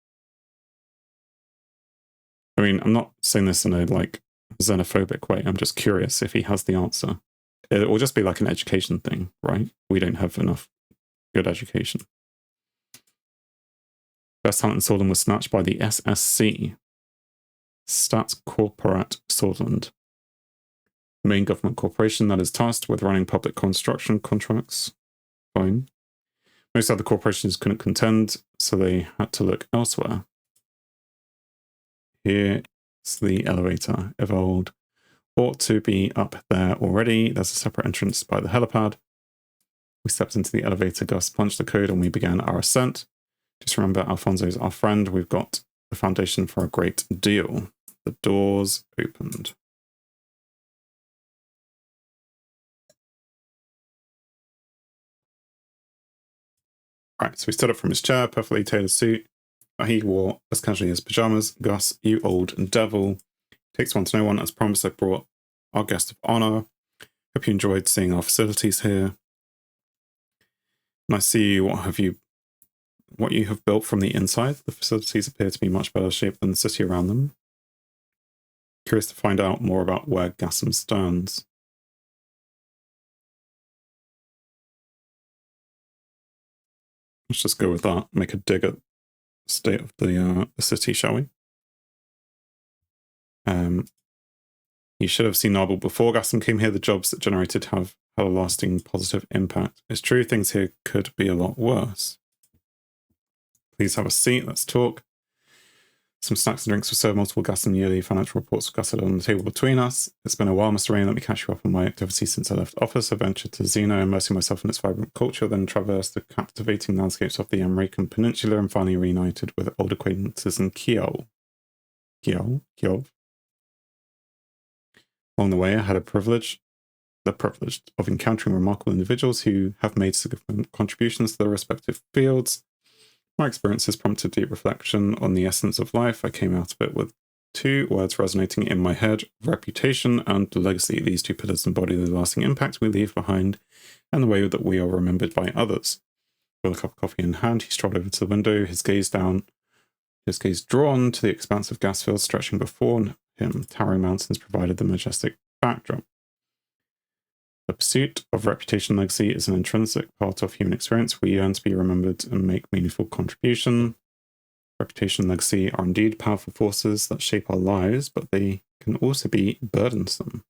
I mean, I'm not saying this in a like xenophobic way. I'm just curious if he has the answer. It will just be like an education thing, right? We don't have enough good education. Best talent in Sordland was snatched by the SSC, Stats Corporat Sordland, the main government corporation that is tasked with running public construction contracts. Fine. Most other corporations couldn't contend, so they had to look elsewhere. Here's the elevator. Evolved. Ought to be up there already. There's a separate entrance by the helipad. We stepped into the elevator, Gus punched the code, and we began our ascent. Just remember, Alfonso's our friend. We've got the foundation for a great deal. The doors opened. Right, so he stood up from his chair, perfectly tailored suit. He wore as casually as pajamas. Gus, you old devil. Takes one to know one. As promised, I brought our guest of honor. Hope you enjoyed seeing our facilities here. And I see what you have built from the inside. The facilities appear to be much better shape than the city around them. Curious to find out more about where Gassam stands. Let's just go with that. Make a dig at the state of the city, shall we? You should have seen Nobel before Gassam came here. The jobs that generated have had a lasting positive impact. It's true, things here could be a lot worse. Please have a seat, let's talk. Some snacks and drinks were served. Multiple Gassam yearly financial reports were gusted on the table between us. It's been a while, Mr. Rain. Let me catch you up on my activities since I left office. I ventured to Xeno, immersing myself in its vibrant culture, then traversed the captivating landscapes of the American Peninsula and finally reunited with old acquaintances in Kiev. Along the way, I had the privilege of encountering remarkable individuals who have made significant contributions to their respective fields. My experiences prompted deep reflection on the essence of life. I came out of it with two words resonating in my head: reputation and legacy. These two pillars embody the lasting impact we leave behind and the way that we are remembered by others. With a cup of coffee in hand, he strolled over to the window, his gaze down his gaze drawn to the expansive gas fields stretching before him. Towering mountains provided the majestic backdrop. The pursuit of reputation and legacy is an intrinsic part of human experience. We yearn to be remembered and make meaningful contribution. Reputation and legacy are indeed powerful forces that shape our lives, but they can also be burdensome.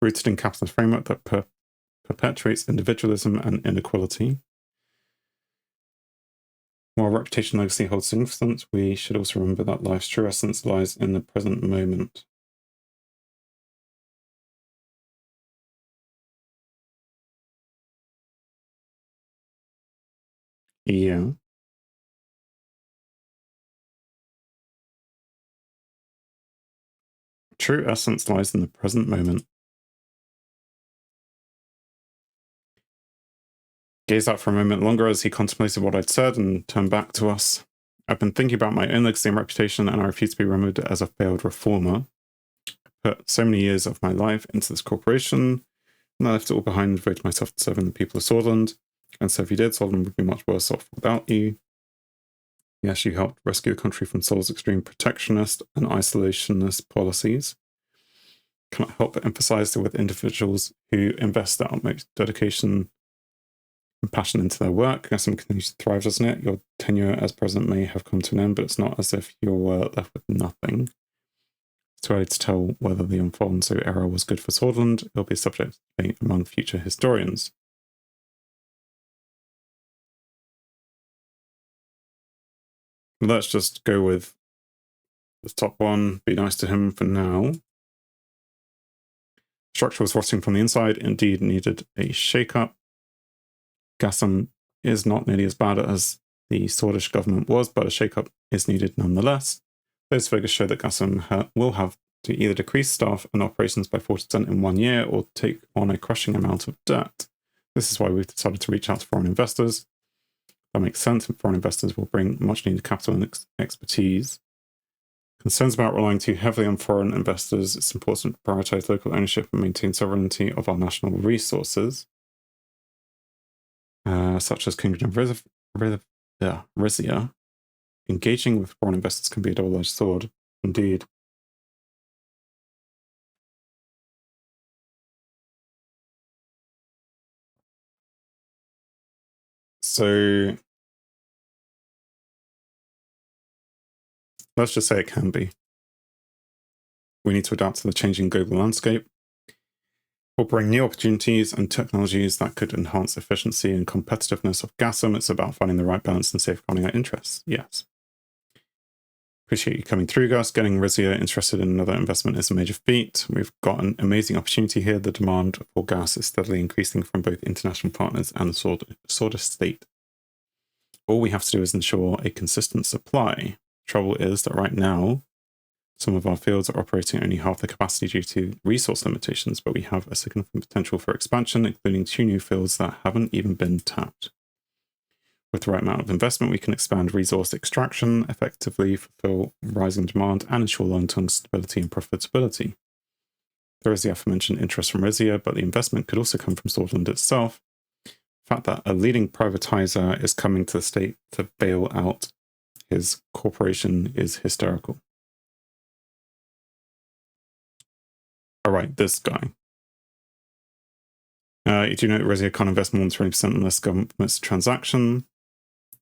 Rooted in capitalist framework that perpetuates individualism and inequality. While reputation and legacy hold significance, we should also remember that life's true essence lies in the present moment. Yeah. True essence lies in the present moment. Gazed out for a moment longer as he contemplated what I'd said and turned back to us. I've been thinking about my own legacy and reputation, and I refuse to be remembered as a failed reformer. I put so many years of my life into this corporation, and I left it all behind and devoted myself to serving the people of Swordsland. And so if you did, Swordsland would be much worse off without you. Yes, you helped rescue the country from Sol's extreme protectionist and isolationist policies. Cannot help but emphasize that with individuals who invest their utmost dedication and passion into their work, Gassam continues to thrive, doesn't it? Your tenure as president may have come to an end, but it's not as if you're left with nothing. It's too early to tell whether the Alfonso era was good for Swordsland. It'll be a subject of debate among future historians. Let's just go with the top one. Be nice to him for now. Structure was rotting from the inside, indeed needed a shake-up. Gassam is not nearly as bad as the Swordish government was, but a shake-up is needed nonetheless. Those figures show that Gassam will have to either decrease staff and operations by 40% in 1 year or take on a crushing amount of debt. This is why we've decided to reach out to foreign investors. That makes sense, and foreign investors will bring much needed capital and expertise. Concerns about relying too heavily on foreign investors. It's important to prioritize local ownership and maintain sovereignty of our national resources, such as Kingdom of Rizia. Engaging with foreign investors can be a double-edged sword, indeed. So let's just say it can be. We need to adapt to the changing global landscape. We'll bring new opportunities and technologies that could enhance efficiency and competitiveness of Gassam. It's about finding the right balance and safeguarding our interests. Yes. Appreciate you coming through, Gus. Getting Rizia interested in another investment is a major feat. We've got an amazing opportunity here. The demand for gas is steadily increasing from both international partners and the Swordish state. All we have to do is ensure a consistent supply. Trouble is that right now, some of our fields are operating only half the capacity due to resource limitations, but we have a significant potential for expansion, including 2 new fields that haven't even been tapped. With the right amount of investment, we can expand resource extraction, effectively fulfill rising demand, and ensure long-term stability and profitability. There is the aforementioned interest from Rizia, but the investment could also come from Swordsland itself. The fact that a leading privatizer is coming to the state to bail out his corporation is hysterical. All right, this guy. You do know that Rizia can't invest more than 20% unless government permits a transaction.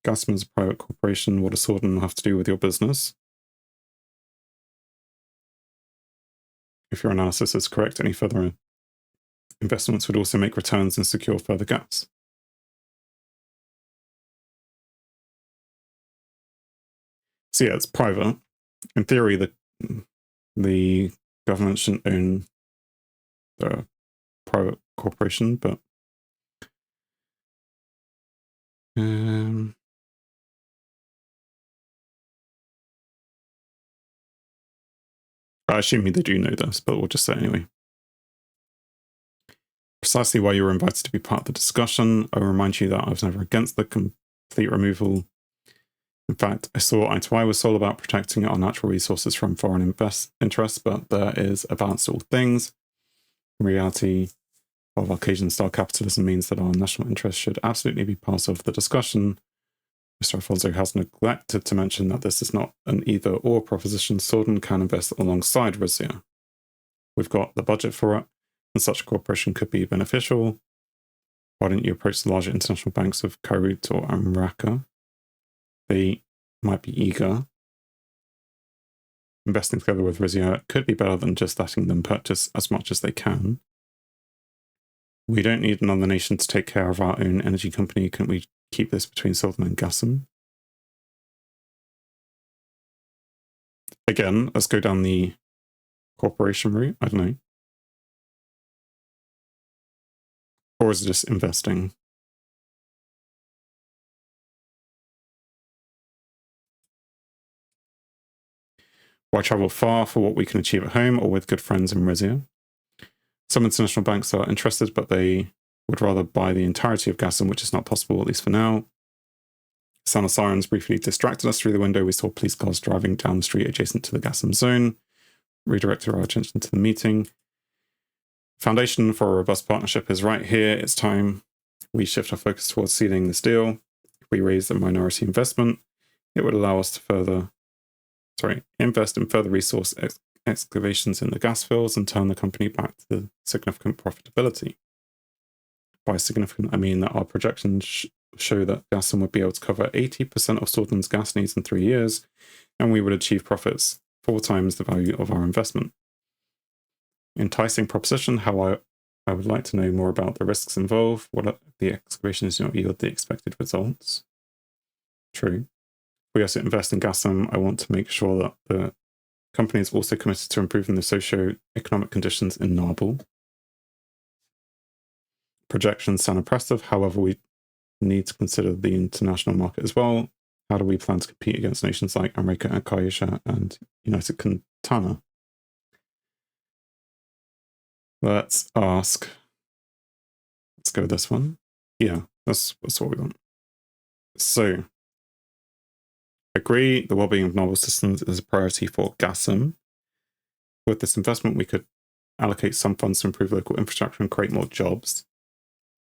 Gassam is a private corporation. What does Swordsland have to do with your business? If your analysis is correct, any further investments would also make returns and secure further gas. So yeah, it's private. In theory, the government shouldn't own the private corporation, but I assume they do know this, but we'll just say anyway. Precisely why you were invited to be part of the discussion. I will remind you that I was never against the complete removal. In fact, I saw eye to eye with Sol about protecting our natural resources from foreign interests, but there is a balance to all things. In reality, of Caucasian-style capitalism means that our national interests should absolutely be part of the discussion. Mr. Alfonso has neglected to mention that this is not an either-or proposition. Sworden can invest alongside Rizia. We've got the budget for it, and such cooperation could be beneficial. Why don't you approach the larger international banks of Kairut or Amraka? They might be eager. Investing together with Rizia could be better than just letting them purchase as much as they can. We don't need another nation to take care of our own energy company. Couldn't we keep this between Sultan and Gassam? Again, let's go down the corporation route. I don't know. Or is it just investing? Why travel far for what we can achieve at home or with good friends in Rizia? Some international banks are interested, but they would rather buy the entirety of Gassam, which is not possible, at least for now. Sound of sirens briefly distracted us through the window. We saw police cars driving down the street adjacent to the Gassam zone. Redirected our attention to the meeting. Foundation for a robust partnership is right here. It's time we shift our focus towards sealing this deal. If we raise a minority investment, it would allow us to invest in further resource excavations in the gas fields and turn the company back to significant profitability. By significant, I mean that our projections show that Gassam would be able to cover 80% of Sworden's gas needs in 3 years, and we would achieve profits 4 times the value of our investment. Enticing proposition. How I would like to know more about the risks involved. What if the excavations do not yield the expected results? True. If we also invest in Gassam, I want to make sure that the company is also committed to improving the socio-economic conditions in Narbal. Projections sound impressive. However, we need to consider the international market as well. How do we plan to compete against nations like America and Kayusha and United Kantana? Let's ask. Let's go with this one. Yeah, that's what we want. So, agree the well-being of Narbal systems is a priority for Gassam. With this investment, we could allocate some funds to improve local infrastructure and create more jobs.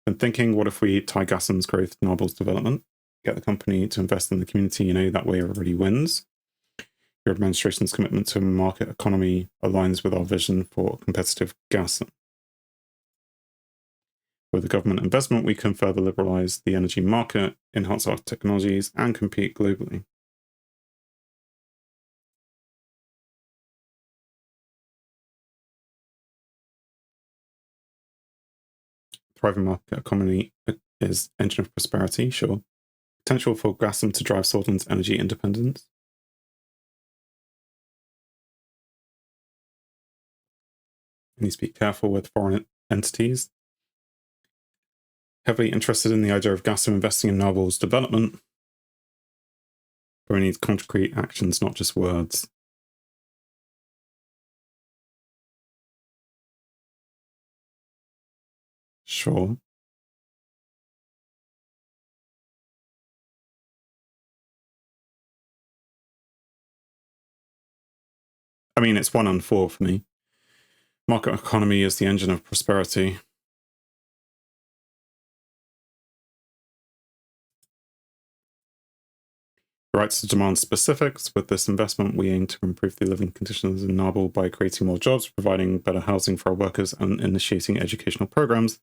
Been thinking, what if we tie Gassam's growth to Narbal's development? Get the company to invest in the community, that way everybody wins. Your administration's commitment to a market economy aligns with our vision for competitive Gassam. With the government investment, we can further liberalize the energy market, enhance our technologies, and compete globally. Thriving market economy is engine of prosperity, sure. Potential for Gassam to drive Sworden's energy independence. We need to be careful with foreign entities. Heavily interested in the idea of Gassam investing in Narbal's development. But we need concrete actions, not just words. Sure. I mean, it's 1 and 4 for me. Market economy is the engine of prosperity. The right to demand specifics. With this investment, we aim to improve the living conditions in Narbal by creating more jobs, providing better housing for our workers, and initiating educational programs.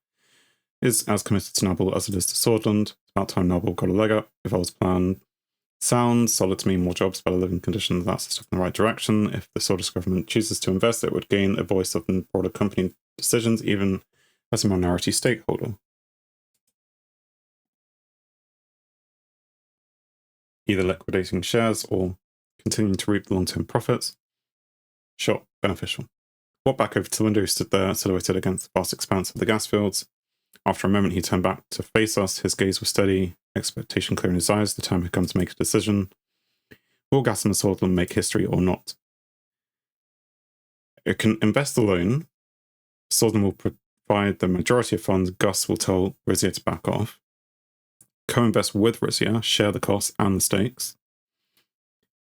Is as committed to Narbal as it is to Swordland. It's about time Narbal got a leg up. If Evol's plan sounds solid to me, more jobs, better living conditions, that's a step in the right direction. If the Swordist government chooses to invest, it would gain a voice of the broader company decisions, even as a minority stakeholder. Either liquidating shares or continuing to reap the long-term profits. Sure, beneficial. Walked back over to the window, stood there, silhouetted against the vast expanse of the gas fields. After a moment, he turned back to face us. His gaze was steady, expectation clear in his eyes. The time had come to make a decision. Will Gassam and Swordsland make history or not? It can invest alone. Swordsland will provide the majority of funds. Gus will tell Rizia to back off. Co-invest with Rizia, share the costs and the stakes.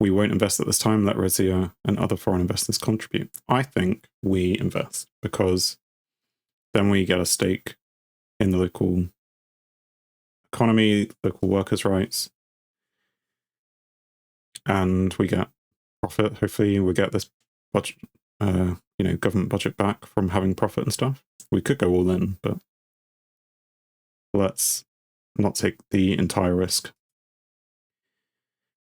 We won't invest at this time. Let Rizia and other foreign investors contribute. I think we invest because then we get a stake in the local economy, local workers' rights. and we get profit. Hopefully we get this budget, government budget back from having profit and stuff. We could go all in, but let's not take the entire risk.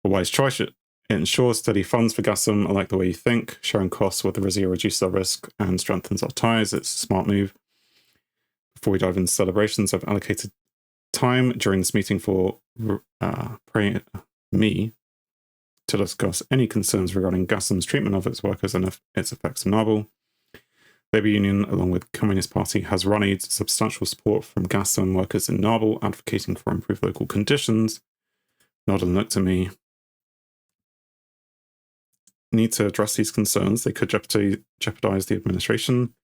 A wise choice. It ensures steady funds for Gasum. I like the way you think. Sharing costs with the Razia reduces our risk and strengthens our ties. It's a smart move. Before we dive into celebrations, I've allocated time during this meeting for me to discuss any concerns regarding Gasum's treatment of its workers and its effects on Nabal. Labour Union, along with Communist Party, has rallied substantial support from Gasum workers in Nabal, advocating for improved local conditions. Nod and look to me. Need to address these concerns. They could jeopardize the administration.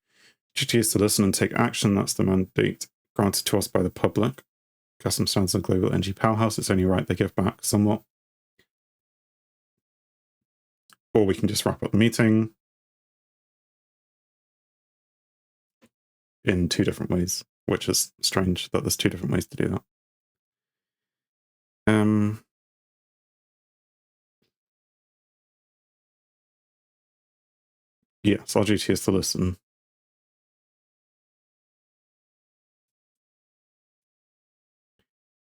Duty is to listen and take action. That's the mandate granted to us by the public. Gasum stands as a global energy powerhouse. It's only right they give back somewhat. Or we can just wrap up the meeting in 2 different ways, which is strange that there's 2 different ways to do that. Yes, our duty is to listen.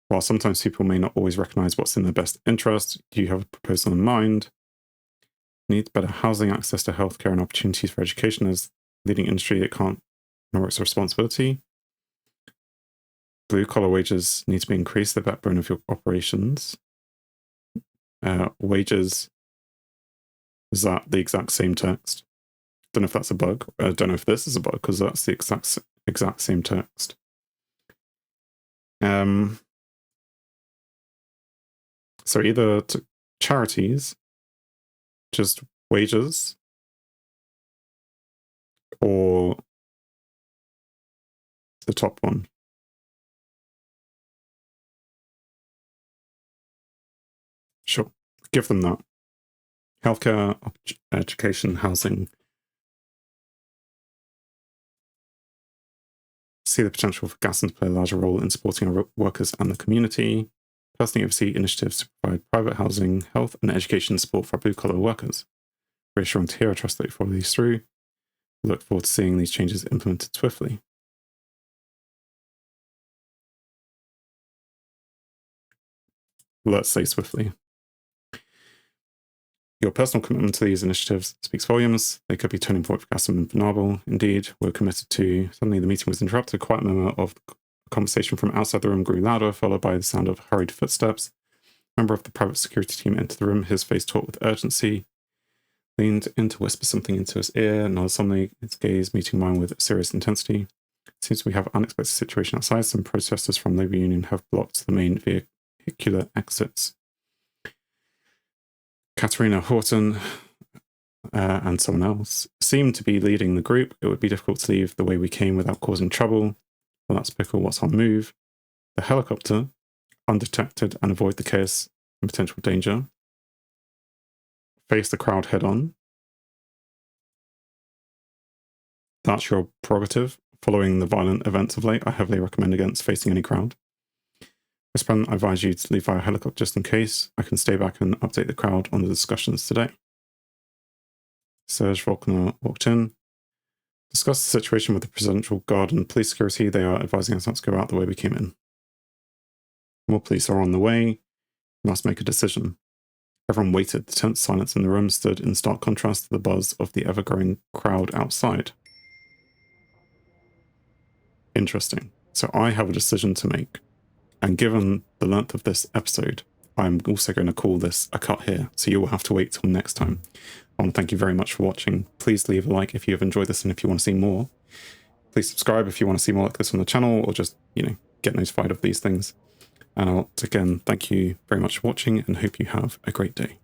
While sometimes people may not always recognize what's in their best interest, do you have a proposal in mind? Needs better housing, access to healthcare, and opportunities for education as leading industry that can't ignore its responsibility. Blue-collar wages need to be increased, the backbone of your operations. Wages, is that the exact same text? Don't know if that's a bug. I don't know if this is a bug, because that's the exact same text. So either charities, just wages, or the top one. Sure, give them that. Healthcare, education, housing. See the potential for Gasum to play a larger role in supporting our workers and the community. Personally oversee initiatives to provide private housing, health, and education support for blue-collar workers. Reassuring to hear, I trust that you follow these through. Look forward to seeing these changes implemented swiftly. Let's say swiftly. Your personal commitment to these initiatives speaks volumes. They could be turning point for Gasum and Nabal. Indeed, we're committed to. Suddenly the meeting was interrupted. A quiet murmur of conversation from outside the room grew louder, followed by the sound of hurried footsteps. A member of the private security team entered the room, his face taut with urgency. Leaned in to whisper something into his ear, nodded solemnly, its gaze meeting mine with serious intensity. It seems we have an unexpected situation outside. Some protesters from Labour Union have blocked the main vehicular exits. Katerina Horton and someone else seem to be leading the group. It would be difficult to leave the way we came without causing trouble. Well, that's pickle. What's our move? The helicopter, undetected, and avoid the chaos and potential danger. Face the crowd head on. That's your prerogative. Following the violent events of late, I heavily recommend against facing any crowd. I advise you to leave via helicopter just in case. I can stay back and update the crowd on the discussions today. Serge Volkner walked in. Discuss the situation with the Presidential Guard and police security. They are advising us not to go out the way we came in. More police are on the way. We must make a decision. Everyone waited. The tense silence in the room stood in stark contrast to the buzz of the ever-growing crowd outside. Interesting. So I have a decision to make. And given the length of this episode, I'm also going to call this a cut here. So you will have to wait till next time. I want to thank you very much for watching. Please leave a like if you have enjoyed this and if you want to see more. Please subscribe if you want to see more like this on the channel, or just, get notified of these things. And I'll, again, thank you very much for watching and hope you have a great day.